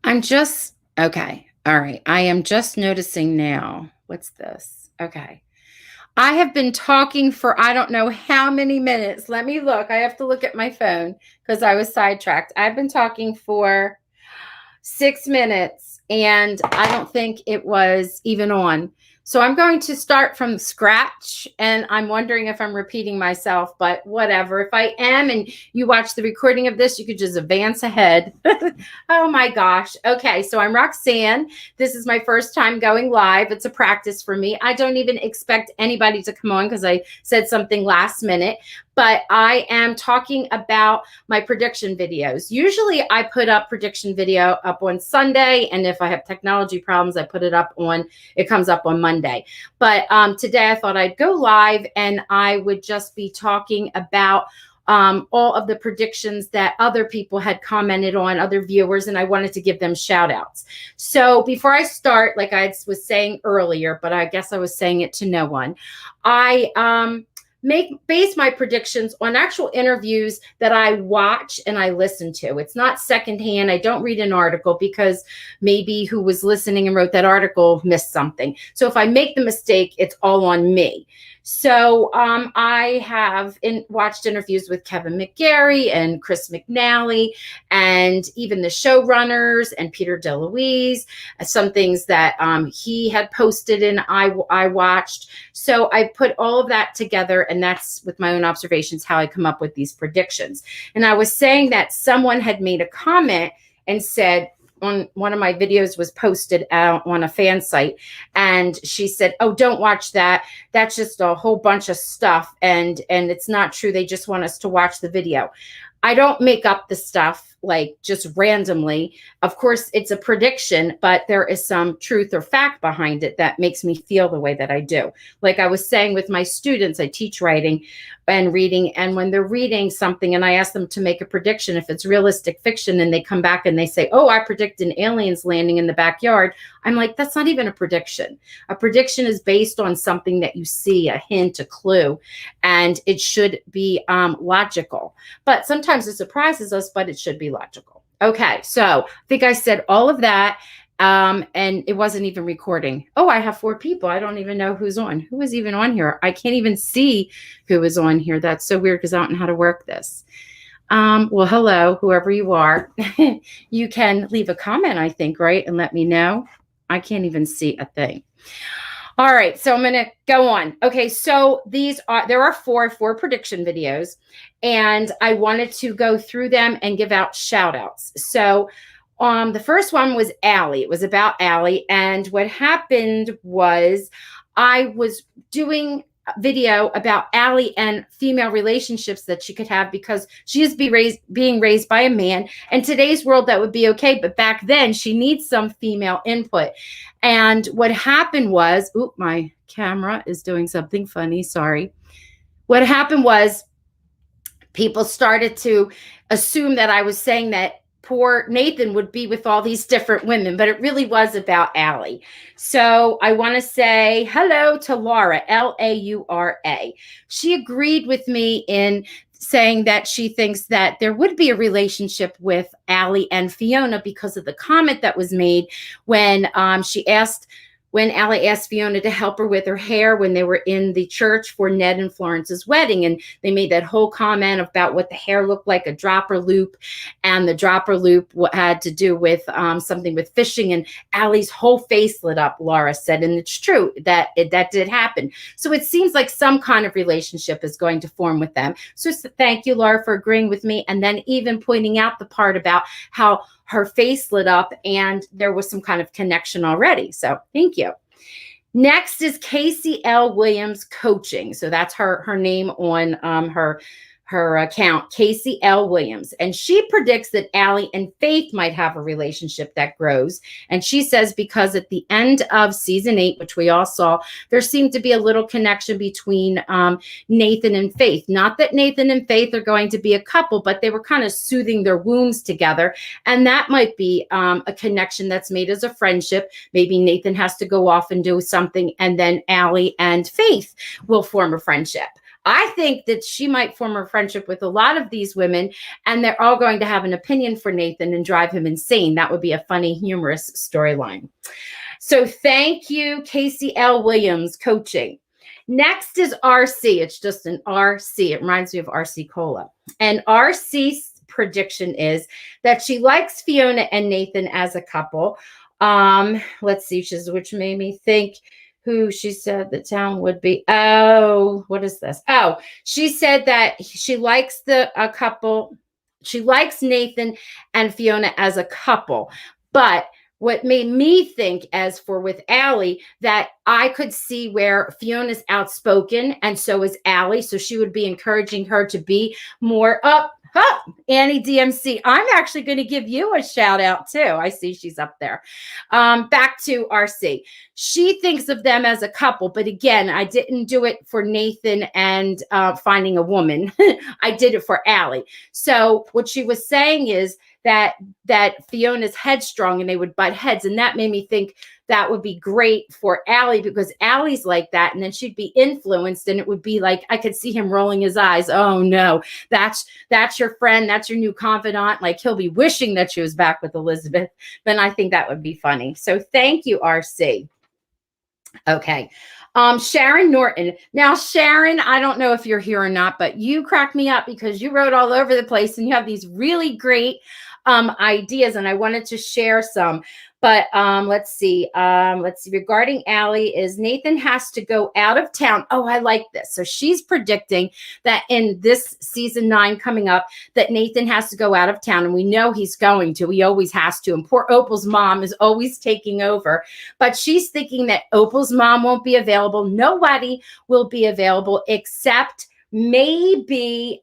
Okay. All right. I am just noticing now. What's this? Okay. I have been talking for I don't know how many minutes. Let me look. I have to look at my phone because I was sidetracked. I've been talking for 6 minutes and I don't think it was even on. So I'm going to start from scratch and I'm wondering if I'm repeating myself, but whatever. If I am and you watch the recording of this, you could just advance ahead. Oh my gosh. Okay. So I'm Roxanne. This is my first time going live. It's a practice for me. I don't even expect anybody to come on because I said something last minute, but I am talking about my prediction videos. Usually I put up prediction video up on Sunday. And if I have technology problems, I put it comes up on Monday. But today I thought I'd go live and I would just be talking about all of the predictions that other people had commented on, other viewers, and I wanted to give them shout outs. So before I start, like I was saying earlier, but I guess I was saying it to no one, I base my predictions on actual interviews that I watch and I listen to. It's not secondhand. I don't read an article because maybe who was listening and wrote that article missed something. So if I make the mistake, it's all on me. So I have watched interviews with Kevin McGarry and Chris McNally and even the showrunners and Peter DeLuise, some things that he had posted and I watched. So I put all of that together, and that's with my own observations how I come up with these predictions. And I was saying that someone had made a comment and said, on one of my videos was posted out on a fan site, and she said, "Oh, don't watch that. That's just a whole bunch of stuff, and it's not true. They just want us to watch the video." I don't make up the stuff like just randomly. Of course, it's a prediction, but there is some truth or fact behind it that makes me feel the way that I do. Like I was saying with my students, I teach writing and reading, and when they're reading something and I ask them to make a prediction, if it's realistic fiction and they come back and they say, "Oh, I predict an alien's landing in the backyard," I'm like, that's not even a prediction. A prediction is based on something that you see, a hint, a clue, and it should be logical. But sometimes it surprises us, but it should be logical. Okay, so I think I said all of that, and it wasn't even recording. Oh, I have 4 people. I don't even know who's on. Who is even on here? I can't even see who is on here. That's so weird because I don't know how to work this. Well, hello, whoever you are. You can leave a comment, I think, right? And let me know. I can't even see a thing. All right, so I'm going to go on. Okay, so there are four prediction videos, and I wanted to go through them and give out shout outs. So the first one was Allie. It was about Allie, and what happened was I was doing video about Allie and female relationships that she could have because she is being raised by a man. In today's world, that would be okay. But back then, she needs some female input. And what happened was, my camera is doing something funny. Sorry. What happened was people started to assume that I was saying that poor Nathan would be with all these different women, but it really was about Allie. So I want to say hello to Laura, Laura. She agreed with me in saying that she thinks that there would be a relationship with Allie and Fiona because of the comment that was made when Allie asked Fiona to help her with her hair when they were in the church for Ned and Florence's wedding. And they made that whole comment about what the hair looked like, a dropper loop. And the dropper loop had to do with something with fishing. And Allie's whole face lit up, Laura said. And it's true that that did happen. So it seems like some kind of relationship is going to form with them. So thank you, Laura, for agreeing with me. And then even pointing out the part about how her face lit up and there was some kind of connection already. So thank you. Next is Casey L. Williams Coaching. So that's her name on her account, Casey L. Williams. And she predicts that Allie and Faith might have a relationship that grows. And she says because at the end of season 8, which we all saw, there seemed to be a little connection between Nathan and Faith. Not that Nathan and Faith are going to be a couple, but they were kind of soothing their wounds together. And that might be a connection that's made as a friendship. Maybe Nathan has to go off and do something, and then Allie and Faith will form a friendship. I think that she might form a friendship with a lot of these women, and they're all going to have an opinion for Nathan and drive him insane. That would be a funny, humorous storyline. So thank you, Casey L. Williams, coaching. Next is RC. It's just an RC. It reminds me of RC Cola. And RC's prediction is that she likes Fiona and Nathan as a couple. Let's see, which made me think who she said the town would be. Oh, what is this? Oh, she said that she likes a couple. She likes Nathan and Fiona as a couple, but what made me think, as for with Allie, that I could see where Fiona's outspoken and so is Allie. So she would be encouraging her to be more up. Annie DMC, I'm actually going to give you a shout out too. I see she's up there. Back to RC. She thinks of them as a couple, but again, I didn't do it for Nathan and finding a woman. I did it for Allie. So what she was saying is that Fiona's headstrong and they would butt heads. And that made me think that would be great for Allie, because Allie's like that. And then she'd be influenced, and it would be like, I could see him rolling his eyes. Oh no, that's your friend. That's your new confidant. Like, he'll be wishing that she was back with Elizabeth. Then I think that would be funny. So thank you, RC. Okay. Sharon Norton. Now, Sharon, I don't know if you're here or not, but you crack me up because you wrote all over the place and you have these really great ideas, and I wanted to share some. But let's see. Regarding Allie, is Nathan has to go out of town. Oh, I like this. So she's predicting that in this season 9 coming up, that Nathan has to go out of town. And we know he's going to. He always has to. And poor Opal's mom is always taking over. But she's thinking that Opal's mom won't be available. Nobody will be available except maybe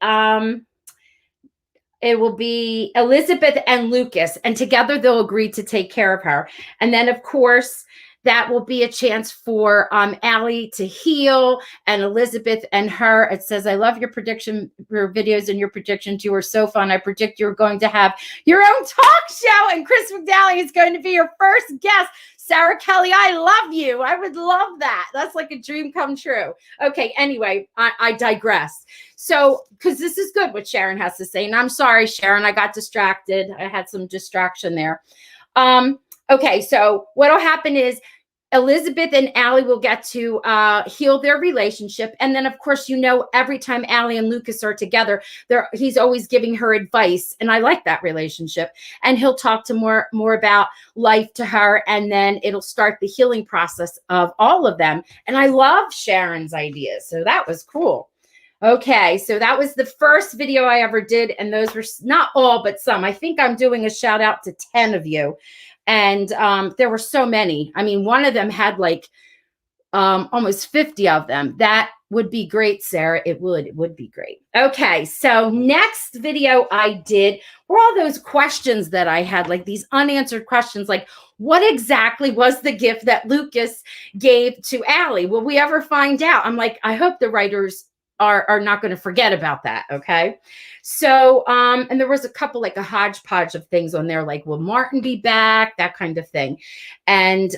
it will be Elizabeth and Lucas, and together they'll agree to take care of her. And then, of course, that will be a chance for Allie to heal, and Elizabeth and her. It says, I love your videos and your predictions. You were so fun. I predict you're going to have your own talk show, and Chris McDowell is going to be your first guest. Sarah Kelly, I love you. I would love that. That's like a dream come true. Okay, anyway, I digress. So, because this is good what Sharon has to say. And I'm sorry, Sharon, I got distracted. I had some distraction there. Okay, so what'll happen is Elizabeth and Allie will get to heal their relationship. And then, of course, every time Allie and Lucas are together, he's always giving her advice. And I like that relationship. And he'll talk to more about life to her. And then it'll start the healing process of all of them. And I love Sharon's ideas. So that was cool. Okay, so that was the first video I ever did. And those were not all, but some. I think I'm doing a shout out to 10 of you. And there were so many. I mean, one of them had like almost 50 of them. That would be great, Sarah. It would be great. Okay, so next video I did were all those questions that I had, like these unanswered questions, like what exactly was the gift that Lucas gave to Allie? Will we ever find out? I'm like, I hope the writers are not going to forget about that. Okay. So, and there was a couple, like a hodgepodge of things on there, like, will Martin be back? That kind of thing. And,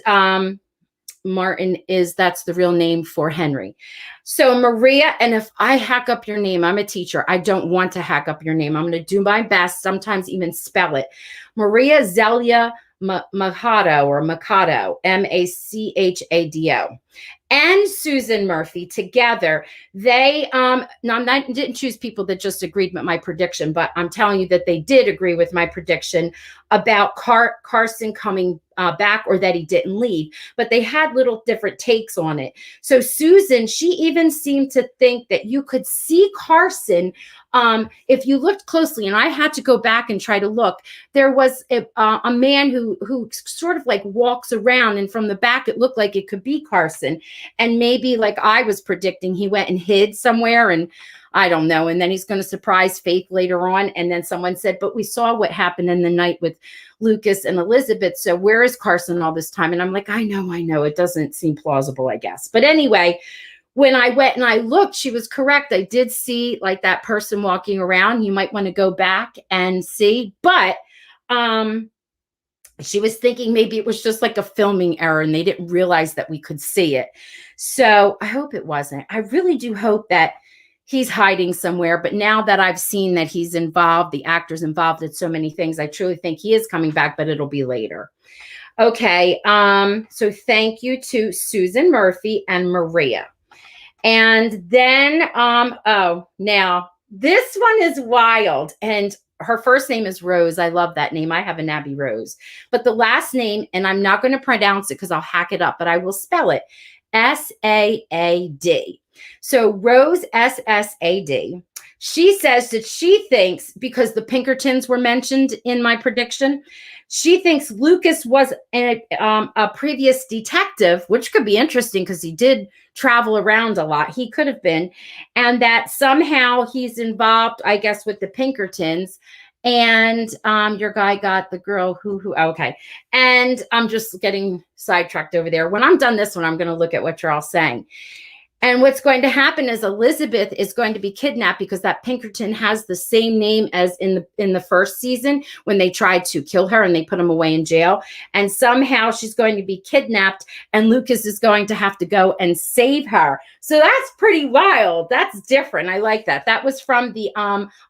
Martin that's the real name for Henry. So Maria, and if I hack up your name, I'm a teacher. I don't want to hack up your name. I'm going to do my best, sometimes even spell it. Maria Zelia Machado, or Machado, Machado. And Susan Murphy together, they I didn't choose people that just agreed with my prediction, but I'm telling you that they did agree with my prediction about Carson coming back, or that he didn't leave, but they had little different takes on it. So Susan, she even seemed to think that you could see Carson if you looked closely, and I had to go back and try to look. There was a man who sort of like walks around, and from the back it looked like it could be Carson. And maybe, like I was predicting, he went and hid somewhere, and I don't know. And then he's going to surprise Faith later on. And then someone said, but we saw what happened in the night with Lucas and Elizabeth. So where is Carson all this time? And I'm like, I know. It doesn't seem plausible, I guess. But anyway, when I went and I looked, she was correct. I did see like that person walking around. You might want to go back and see. But she was thinking maybe it was just like a filming error and they didn't realize that we could see it. So I hope it wasn't. I really do hope that he's hiding somewhere. But now that I've seen that he's involved, the actor's involved in so many things, I truly think he is coming back, but it'll be later. Okay. So thank you to Susan Murphy and Maria. And then, oh, now this one is wild. And her first name is Rose. I love that name. I have a Nabby Rose. But the last name, and I'm not going to pronounce it because I'll hack it up, but I will spell it S-A-A-D. So Rose, S-S-A-D. She says that she thinks, because the Pinkertons were mentioned in my prediction, she thinks Lucas was a previous detective, which could be interesting because he did travel around a lot. He could have been. And that somehow he's involved, I guess, with the Pinkertons. And your guy got the girl who okay. And I'm just getting sidetracked over there. When I'm done this one, I'm going to look at what you're all saying. And what's going to happen is Elizabeth is going to be kidnapped because that Pinkerton has the same name as in the first season when they tried to kill her and they put him away in jail. And somehow she's going to be kidnapped and Lucas is going to have to go and save her. So that's pretty wild. That's different. I like that. That was from the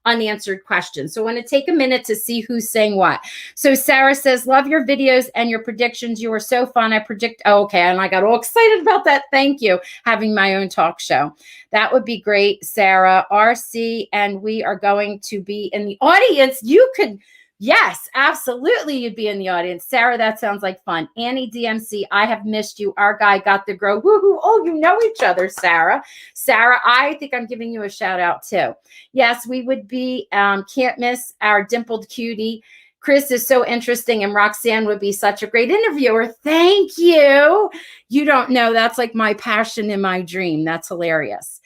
unanswered question. So I want to take a minute to see who's saying what. So Sarah says, love your videos and your predictions. You are so fun. I predict. Oh, okay. And I got all excited about that. Thank you. Having my own talk show. That would be great, Sarah. RC, and we are going to be in the audience. You could, yes, absolutely, you'd be in the audience. Sarah, that sounds like fun. Annie DMC, I have missed you. Our guy got the grow. Woohoo. Oh, you know each other, Sarah. Sarah, I think I'm giving you a shout out too. Yes, we would be, can't miss our dimpled cutie. Chris is so interesting, and Roxanne would be such a great interviewer. Thank you. You don't know. That's like my passion and my dream. That's hilarious.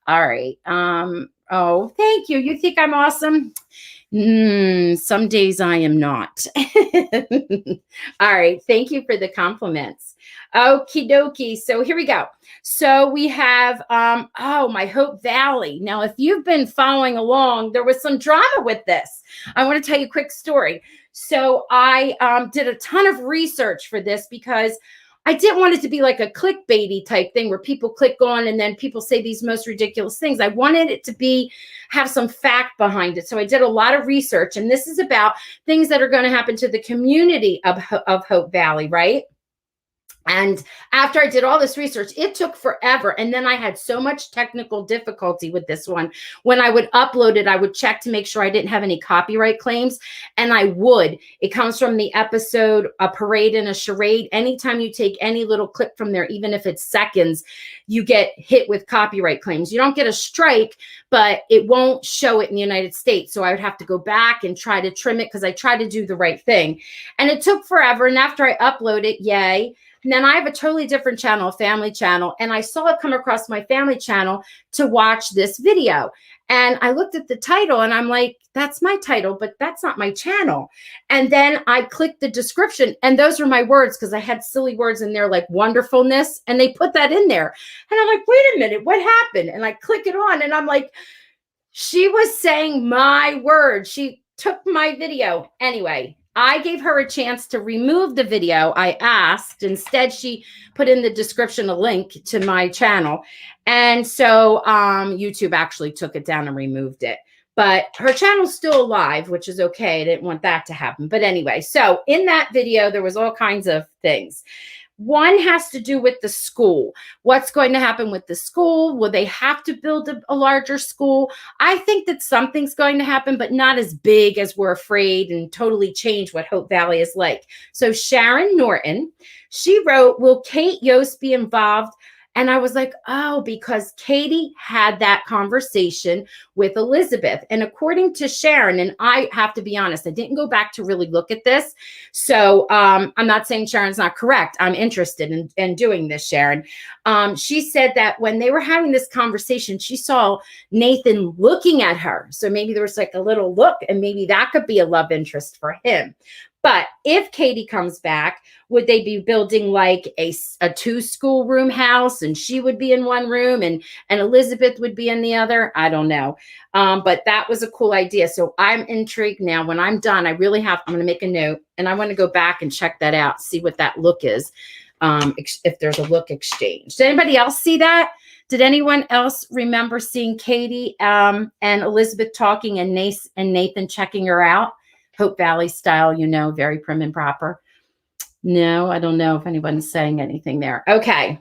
All right. Oh, thank you. You think I'm awesome? Some days I am not. All right. Thank you for the compliments. Okie dokie. So here we go. So we have, my Hope Valley. Now, if you've been following along, there was some drama with this. I want to tell you a quick story. So I did a ton of research for this because I didn't want it to be like a clickbaity type thing where people click on and then people say these most ridiculous things. I wanted it to have some fact behind it. So I did a lot of research, and this is about things that are going to happen to the community of Hope Valley, right? And after I did all this research, it took forever. And then I had so much technical difficulty with this one. When I would upload it, I would check to make sure I didn't have any copyright claims. And I would. It comes from the episode, A Parade and a Charade. Anytime you take any little clip from there, even if it's seconds, you get hit with copyright claims. You don't get a strike, but it won't show it in the United States. So I would have to go back and try to trim it because I tried to do the right thing. And it took forever. And after I upload it, yay. And then I have a totally different channel, a family channel, and I saw it come across my family channel to watch this video. And I looked at the title and I'm like, that's my title, but that's not my channel. And then I clicked the description, and those are my words because I had silly words in there like wonderfulness, and they put that in there. And I'm like, wait a minute, what happened? And I click it on and I'm like, she was saying my words. She took my video. Anyway, I gave her a chance to remove the video. I asked. Instead, she put in the description a link to my channel. And so YouTube actually took it down and removed it. But her channel's still alive, which is okay. I didn't want that to happen. But anyway, so in that video, there was all kinds of things. One has to do with the school. What's going to happen with the school? Will they have to build a larger school? I think that something's going to happen, but not as big as we're afraid and totally change what Hope Valley is like. So Sharon Norton, she wrote, will Kate Yost be involved? And I was like, oh, because Katie had that conversation with Elizabeth. And according to Sharon, and I have to be honest, I didn't go back to really look at this. So I'm not saying Sharon's not correct. I'm interested in doing this, Sharon. She said that when they were having this conversation, she saw Nathan looking at her. So maybe there was like a little look, and maybe that could be a love interest for him. But if Katie comes back, would they be building like a 2-schoolroom house, and she would be in one room and Elizabeth would be in the other? I don't know. But that was a cool idea. So I'm intrigued now. When I'm done, I'm going to make a note, and I want to go back and check that out, see what that look is. If there's a look exchange. Does anybody else see that? Did anyone else remember seeing Katie and Elizabeth talking and Nathan checking her out? Hope Valley style, very prim and proper. No, I don't know if anyone's saying anything there. Okay.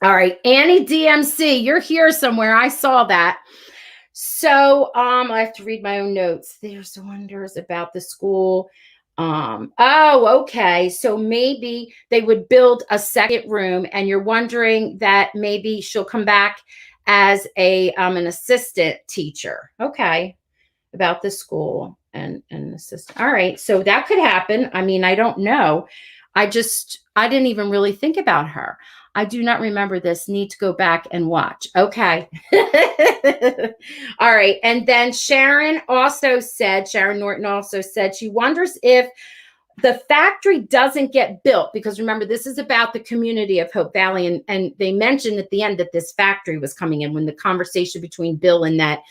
All right. Annie DMC, you're here somewhere. I saw that. So I have to read my own notes. There's wonders about the school. Oh, okay. So maybe they would build a second room, and you're wondering that maybe she'll come back as an assistant teacher. Okay. About the school and assistant. All right. So that could happen. I mean, I don't know. I didn't even really think about her. I do not remember this. Need to go back and watch. Okay. All right. And then Sharon Norton also said she wonders if the factory doesn't get built, because remember, this is about the community of Hope Valley. And they mentioned at the end that this factory was coming in when the conversation between Bill and that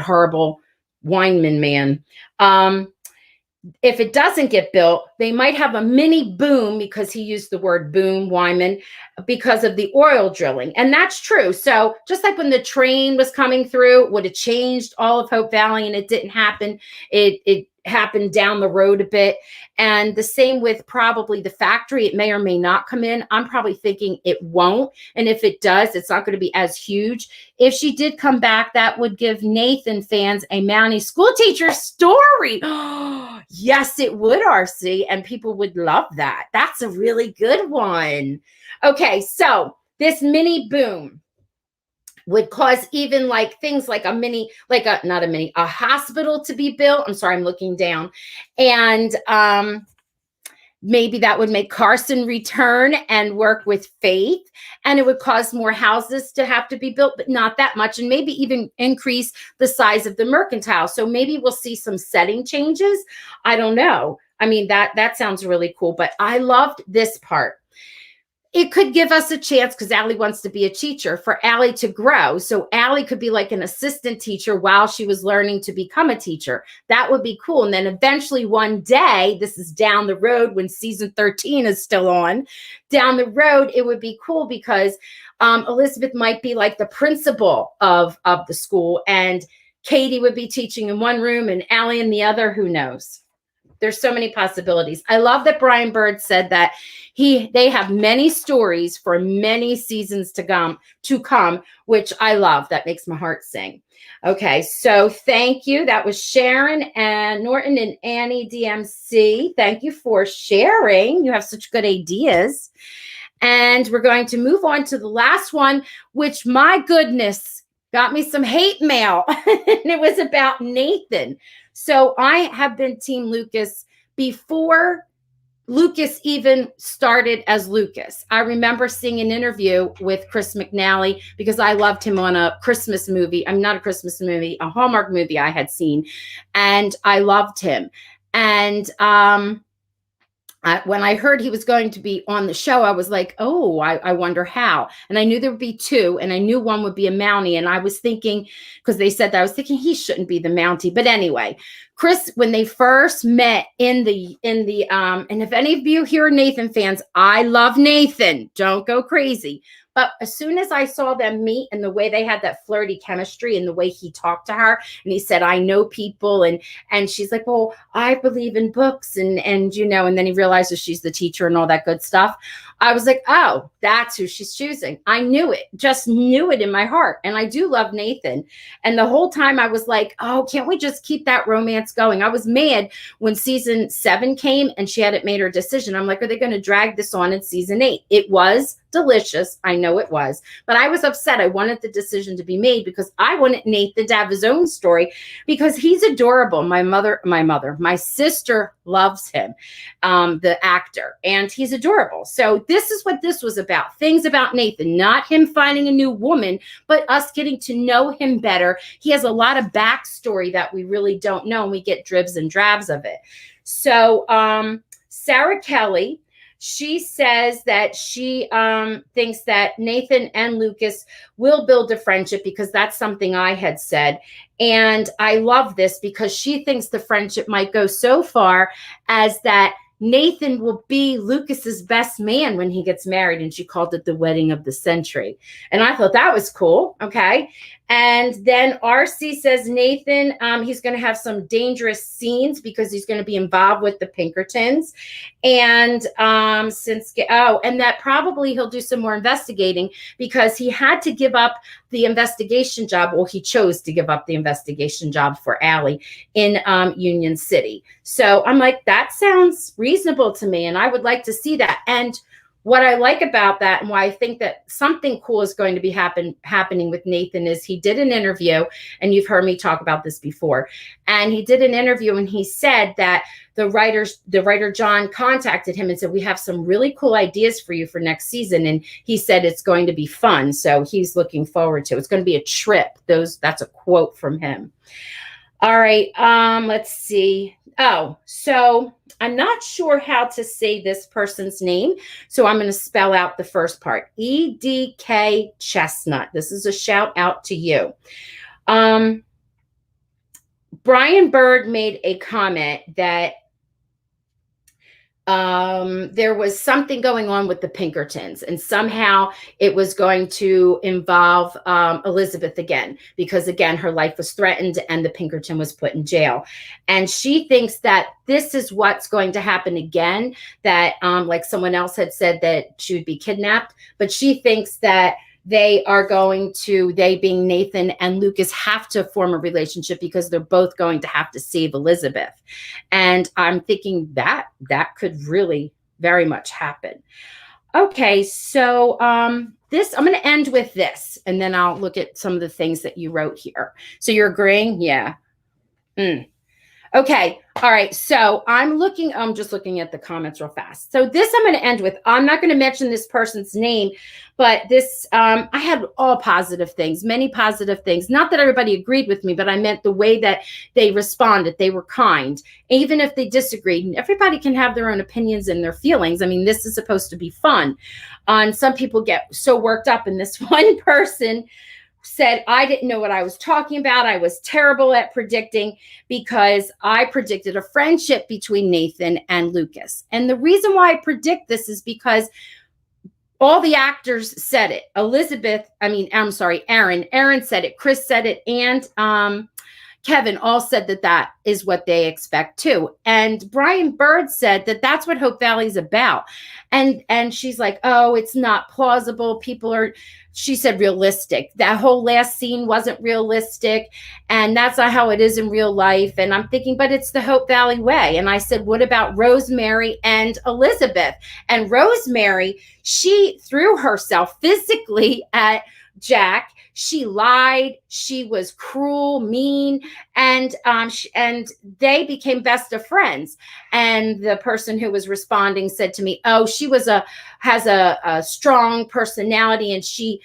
horrible Weinman man. If it doesn't get built, they might have a mini boom, because he used the word boom, Wyman, because of the oil drilling. And that's true. So just like when the train was coming through, would have changed all of Hope Valley, and it didn't happen. It happened down the road a bit. And the same with probably the factory. It may or may not come in. I'm probably thinking it won't. And if it does, it's not going to be as huge. If she did come back, that would give Nathan fans a Mountie school teacher story. Yes, it would, RC. And people would love that. That's a really good one. Okay, so this mini boom would cause even like things like a hospital to be built. I'm sorry, I'm looking down. And maybe that would make Carson return and work with Faith. And it would cause more houses to have to be built, but not that much. And maybe even increase the size of the mercantile. So maybe we'll see some setting changes. I don't know. I mean, that sounds really cool, but I loved this part. It could give us a chance, because Allie wants to be a teacher, for Allie to grow. So Allie could be like an assistant teacher while she was learning to become a teacher. That would be cool. And then eventually one day, this is down the road when season 13 is still on, down the road, it would be cool because Elizabeth might be like the principal of the school, and Katie would be teaching in one room and Allie in the other. Who knows? There's so many possibilities. I love that Brian Bird said that they have many stories for many seasons to come, which I love. That makes my heart sing. Okay, so thank you. That was Sharon and Norton and Annie DMC. Thank you for sharing. You have such good ideas. And we're going to move on to the last one, which, my goodness, got me some hate mail. And it was about Nathan. So I have been Team Lucas before Lucas even started as Lucas. I remember seeing an interview with Chris McNally because I loved him on a Christmas movie. I'm not a Christmas movie, a Hallmark movie I had seen. And I loved him. And when I heard he was going to be on the show, I was like, oh, I wonder how. And I knew there would be two, and I knew one would be a Mountie. And I was thinking, because they said that, I was thinking he shouldn't be the Mountie. But anyway, Chris, when they first met in the and if any of you here are Nathan fans, I love Nathan. Don't go crazy. But as soon as I saw them meet and the way they had that flirty chemistry and the way he talked to her, and he said, I know people. And she's like, well, I believe in books. And then he realizes she's the teacher and all that good stuff. I was like, oh, that's who she's choosing. I knew it, just knew it in my heart. And I do love Nathan. And the whole time I was like, oh, can't we just keep that romance going? I was mad when season 7 came and she hadn't made her decision. I'm like, are they going to drag this on in season 8? It was delicious. I know it was, but I was upset. I wanted the decision to be made because I wanted Nathan to have his own story because he's adorable. My sister loves him, the actor, and he's adorable. So this is what this was about. Things about Nathan, not him finding a new woman, but us getting to know him better. He has a lot of backstory that we really don't know, and we get dribs and drabs of it. So Sarah Kelly, she says that she thinks that Nathan and Lucas will build a friendship because that's something I had said. And I love this because she thinks the friendship might go so far as that Nathan will be Lucas's best man when he gets married. And she called it the wedding of the century. And I thought that was cool. Okay. And then RC says Nathan, he's going to have some dangerous scenes because he's going to be involved with the Pinkertons. And and that probably he'll do some more investigating because he had to give up the investigation job. Well, he chose to give up the investigation job for Allie in Union City. So I'm like, that sounds reasonable to me. And I would like to see that. And what I like about that and why I think that something cool is going to be happening with Nathan is he did an interview, and you've heard me talk about this before, and he did an interview and he said that the writer John contacted him and said, we have some really cool ideas for you for next season. And he said it's going to be fun. So he's looking forward to it. It's going to be a trip. That's a quote from him. All right. Let's see. Oh, so I'm not sure how to say this person's name. So I'm going to spell out the first part. EDK Chestnut. This is a shout out to you. Brian Bird made a comment that there was something going on with the Pinkertons, and somehow it was going to involve Elizabeth again, because again, her life was threatened and the Pinkerton was put in jail. And she thinks that this is what's going to happen again, that like someone else had said that she would be kidnapped, but she thinks that they being Nathan and Lucas, have to form a relationship because they're both going to have to save Elizabeth. And I'm thinking that could really very much happen. Okay, so I'm going to end with this, and then I'll look at some of the things that you wrote here. So you're agreeing? Yeah. Okay. All right. So I'm just looking at the comments real fast. So this I'm going to end with, I'm not going to mention this person's name, but this, I had all positive things, many positive things. Not that everybody agreed with me, but I meant the way that they responded. They were kind, even if they disagreed. Everybody can have their own opinions and their feelings. I mean, this is supposed to be fun. And some people get so worked up, and this one person said, I didn't know what I was talking about. I was terrible at predicting because I predicted a friendship between Nathan and Lucas. And the reason why I predict this is because all the actors said it. Aaron said it. Chris said it. And Kevin all said that is what they expect too. And Brian Bird said that that's what Hope Valley's about. And she's like, oh, it's not plausible. She said realistic. That whole last scene wasn't realistic. And that's not how it is in real life. And I'm thinking, but it's the Hope Valley way. And I said, what about Rosemary and Elizabeth? And Rosemary, she threw herself physically at Jack. She lied. She was cruel, mean, and they became best of friends. And the person who was responding said to me, "Oh, she has a strong personality, and she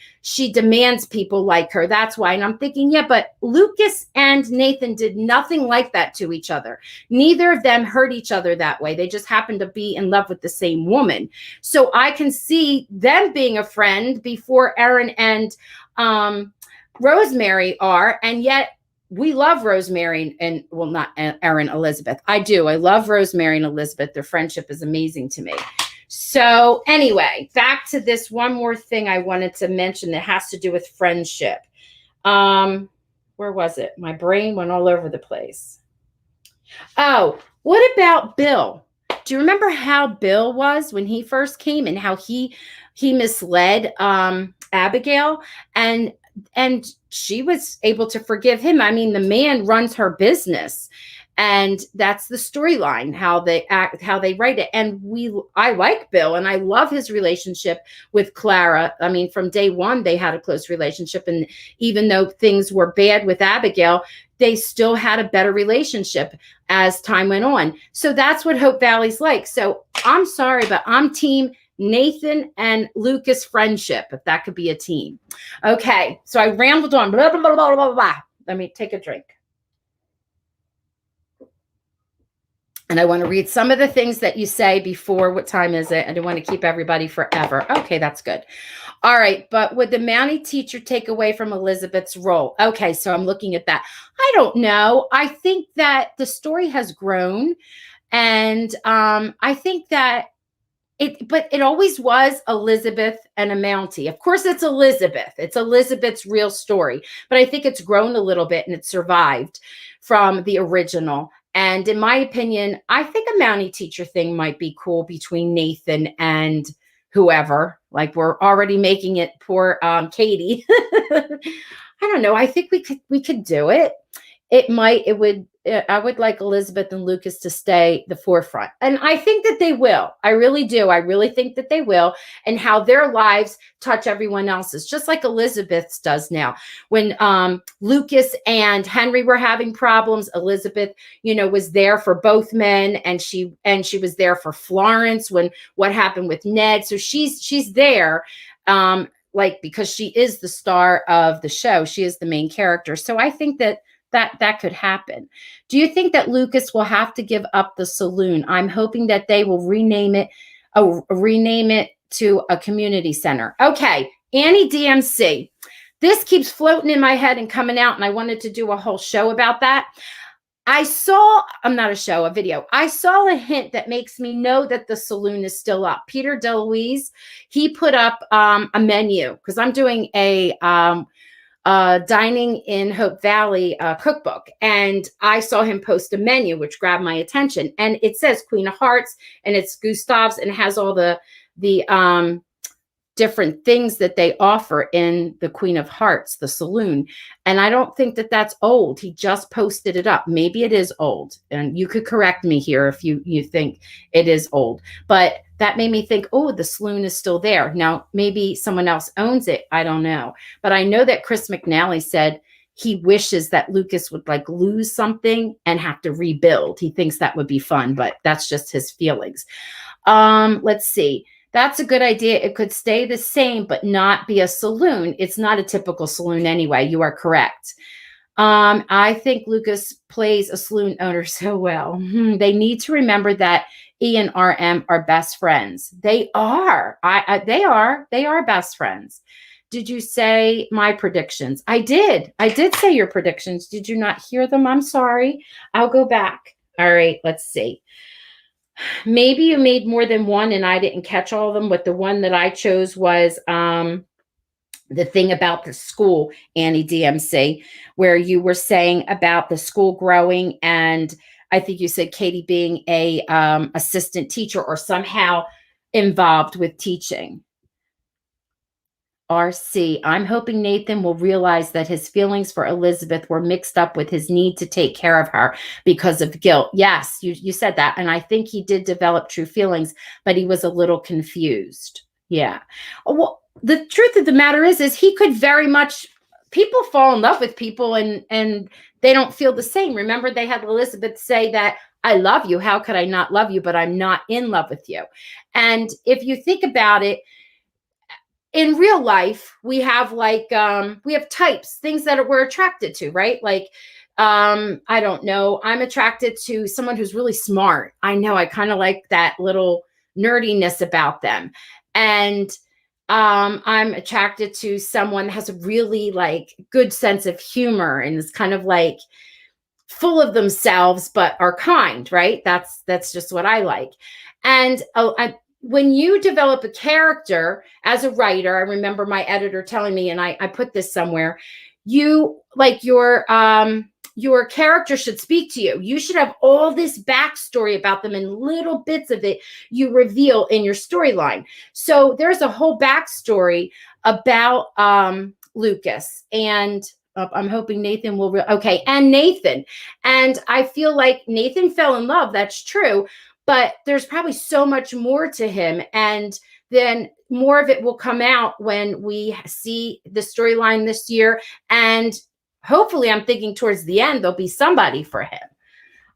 demands people like her. That's why." And I'm thinking, yeah, but Lucas and Nathan did nothing like that to each other. Neither of them hurt each other that way. They just happened to be in love with the same woman. So I can see them being a friend before Aaron and Rosemary are, and yet we love Rosemary and, well, not Aaron, Elizabeth. I do. I love Rosemary and Elizabeth. Their friendship is amazing to me. So anyway, back to this one more thing I wanted to mention that has to do with friendship. Where was it? My brain went all over the place. Oh, what about Bill? Do you remember how Bill was when he first came and how he misled Abigail, and she was able to forgive him? I mean, the man runs her business, and that's the storyline, how they write it. And I like Bill, and I love his relationship with Clara. I mean, from day one, they had a close relationship. And even though things were bad with Abigail, they still had a better relationship as time went on. So that's what Hope Valley's like. So I'm sorry, but I'm team Nathan and Lucas friendship, if that could be a team. Okay, so I rambled on. Blah, blah, blah, blah, blah, blah. Let me take a drink. And I want to read some of the things that you say before. What time is it? I don't want to keep everybody forever. Okay, that's good. All right, but would the Mountie teacher take away from Elizabeth's role? Okay, so I'm looking at that. I don't know. I think that the story has grown. And I think that but it always was Elizabeth and a Mountie. Of course, it's Elizabeth. It's Elizabeth's real story, but I think it's grown a little bit and it survived from the original. And in my opinion, I think a Mountie teacher thing might be cool between Nathan and whoever. Like we're already making it poor Katie. I don't know. I think we could do it. I would like Elizabeth and Lucas to stay the forefront. And I think that they will. I really do. I really think that they will, and how their lives touch everyone else's, just like Elizabeth's does now. When Lucas and Henry were having problems, Elizabeth, was there for both men, and she was there for Florence when what happened with Ned. So she's there. Because she is the star of the show. She is the main character. So I think that could happen. Do you think that Lucas will have to give up the saloon? I'm hoping that they will rename it to a community center. Okay, Annie DMC. This keeps floating in my head and coming out, and I wanted to do a whole show about that. I saw a video. I saw a hint that makes me know that the saloon is still up. Peter DeLuise, he put up a menu, because I'm doing a dining in Hope Valley cookbook, and I saw him post a menu which grabbed my attention, and it says Queen of Hearts, and it's Gustav's, and it has all the different things that they offer in the Queen of Hearts, the saloon. And I don't think that that's old. He just posted it up. Maybe it is old, and you could correct me here if you think it is old, but that made me think, oh, the saloon is still there. Now, maybe someone else owns it. I don't know. But I know that Chris McNally said he wishes that Lucas would lose something and have to rebuild. He thinks that would be fun, but that's just his feelings. Let's see. That's a good idea. It could stay the same, but not be a saloon. It's not a typical saloon anyway. You are correct. I think Lucas plays a saloon owner so well. They need to remember that E and RM are best friends. They are. They are best friends. Did you say my predictions? I did. I did say your predictions. Did you not hear them? I'm sorry. I'll go back. All right. Let's see. Maybe you made more than one and I didn't catch all of them, but the one that I chose was the thing about the school, Annie DMC, where you were saying about the school growing, and I think you said Katie being a assistant teacher or somehow involved with teaching. RC, I'm hoping Nathan will realize that his feelings for Elizabeth were mixed up with his need to take care of her because of guilt. Yes, you said that. And I think he did develop true feelings, but he was a little confused. Yeah. Well, the truth of the matter is he could very much, people fall in love with people and they don't feel the same. Remember, they had Elizabeth say that, I love you. How could I not love you? But I'm not in love with you. And if you think about it, in real life, we have we have types, things that we're attracted to, right? I don't know. I'm attracted to someone who's really smart. I know I kind of like that little nerdiness about them. And I'm attracted to someone that has a really good sense of humor and is kind of full of themselves, but are kind, right? That's just what I like. And when you develop a character as a writer, I remember my editor telling me, and I put this somewhere, your character should speak to you. You should have all this backstory about them, and little bits of it you reveal in your storyline. So there's a whole backstory about Lucas, and I'm hoping Nathan will. Okay, and Nathan. And I feel like Nathan fell in love. That's true. But there's probably so much more to him. And then more of it will come out when we see the storyline this year. And hopefully, I'm thinking towards the end, there'll be somebody for him.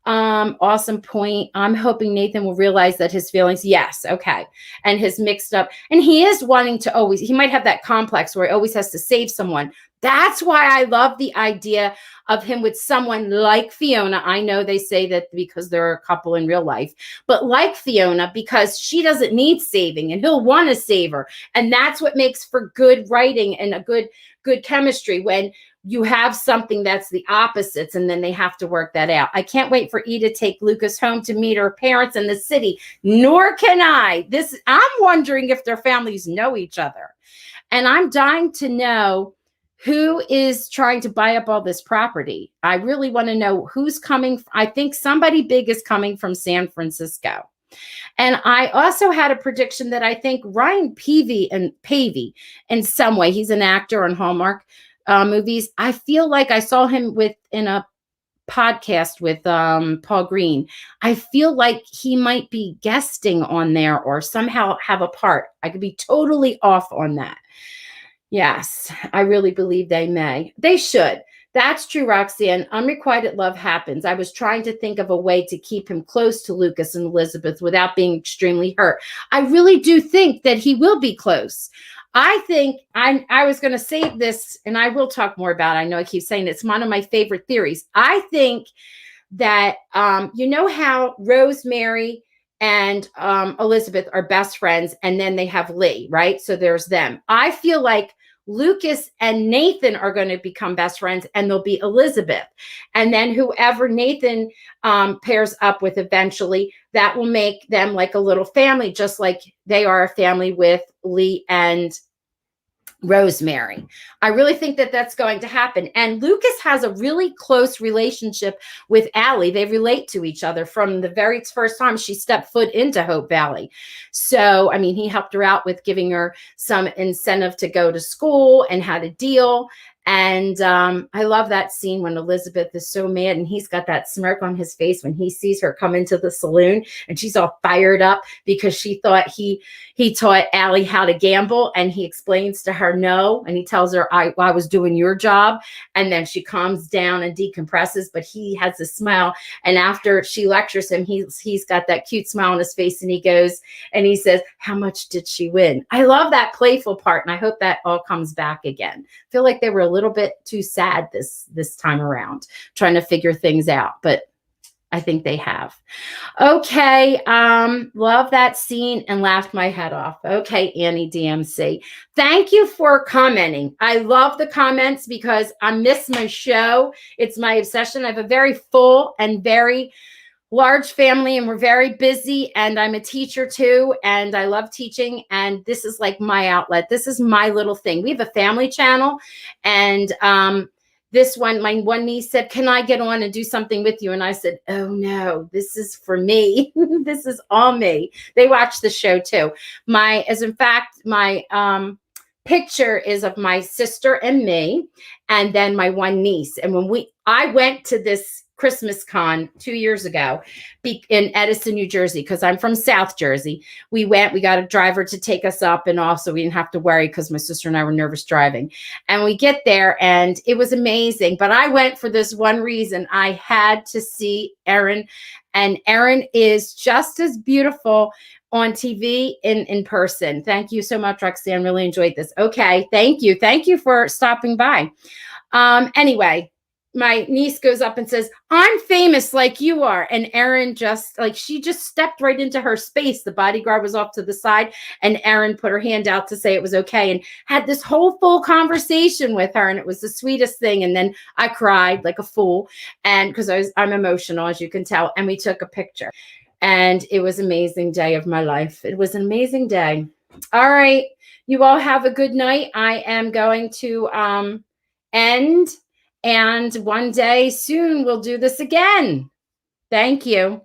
Awesome point. I'm hoping Nathan will realize that his feelings, yes, okay. And his mixed up, and he is wanting to he might have that complex where he always has to save someone. That's why I love the idea of him with someone like Fiona. I know they say that because they're a couple in real life, but like Fiona, because she doesn't need saving and he'll want to save her. And that's what makes for good writing and a good chemistry you have something that's the opposites, and then they have to work that out. I can't wait for E to take Lucas home to meet her parents in the city. Nor can I. I'm wondering if their families know each other. And I'm dying to know who is trying to buy up all this property. I really want to know who's coming. I think somebody big is coming from San Francisco. And I also had a prediction that I think Ryan Pavey, in some way, he's an actor on Hallmark movies. I feel like I saw him in a podcast with Paul Green. I feel like he might be guesting on there or somehow have a part. I could be totally off on that. Yes, I really believe they may. They should. That's true, Roxanne. Unrequited love happens. I was trying to think of a way to keep him close to Lucas and Elizabeth without being extremely hurt. I really do think that he will be close. I think I was going to save this, and I will talk more about it. I know I keep saying it's one of my favorite theories. I think that, you know how Rosemary and Elizabeth are best friends, and then they have Lee, right? So there's them. I feel like Lucas and Nathan are going to become best friends, and they'll be Elizabeth. And then whoever Nathan pairs up with eventually, that will make them like a little family, just like they are a family with Lee and Rosemary. I really think that that's going to happen. And Lucas has a really close relationship with Allie. They relate to each other from the very first time she stepped foot into Hope Valley. So, I mean, he helped her out with giving her some incentive to go to school and had a deal. And I love that scene when Elizabeth is so mad and he's got that smirk on his face when he sees her come into the saloon, and she's all fired up because she thought he taught Allie how to gamble, and he explains to her no, and he tells her I was doing your job, and then she calms down and decompresses, but he has a smile, and after she lectures him, he's got that cute smile on his face, and he goes and he says, how much did she win? I love that playful part, and I hope that all comes back again. I feel like they were a little bit too sad this time around, trying to figure things out, but I think they have. Okay. Love that scene and laughed my head off. Okay, Annie DMC. Thank you for commenting. I love the comments because I miss my show. It's my obsession. I have a very full and very large family, and we're very busy, and I'm a teacher too, and I love teaching, and this is like my outlet. This is my little thing. We have a family channel, and this one, my one niece said, can I get on and do something with you? And I said, oh no, this is for me. This is all me. They watch the show too. My picture is of my sister and me, and then my one niece. And I went to this Christmas con 2 years ago in Edison, New Jersey, because I'm from South Jersey. We got a driver to take us up, and also we didn't have to worry because my sister and I were nervous driving. And we get there, and it was amazing. But I went for this one reason. I had to see Erin, and Erin is just as beautiful on TV in person. Thank you so much, Roxanne. Really enjoyed this. Okay, thank you. Thank you for stopping by. Anyway, my niece goes up and says, I'm famous like you are. And Erin she just stepped right into her space. The bodyguard was off to the side, and Erin put her hand out to say it was okay, and had this whole full conversation with her. And it was the sweetest thing. And then I cried like a fool, and because I'm emotional, as you can tell. And we took a picture, and it was an amazing day of my life. It was an amazing day. All right. You all have a good night. I am going to end. And one day soon we'll do this again. Thank you.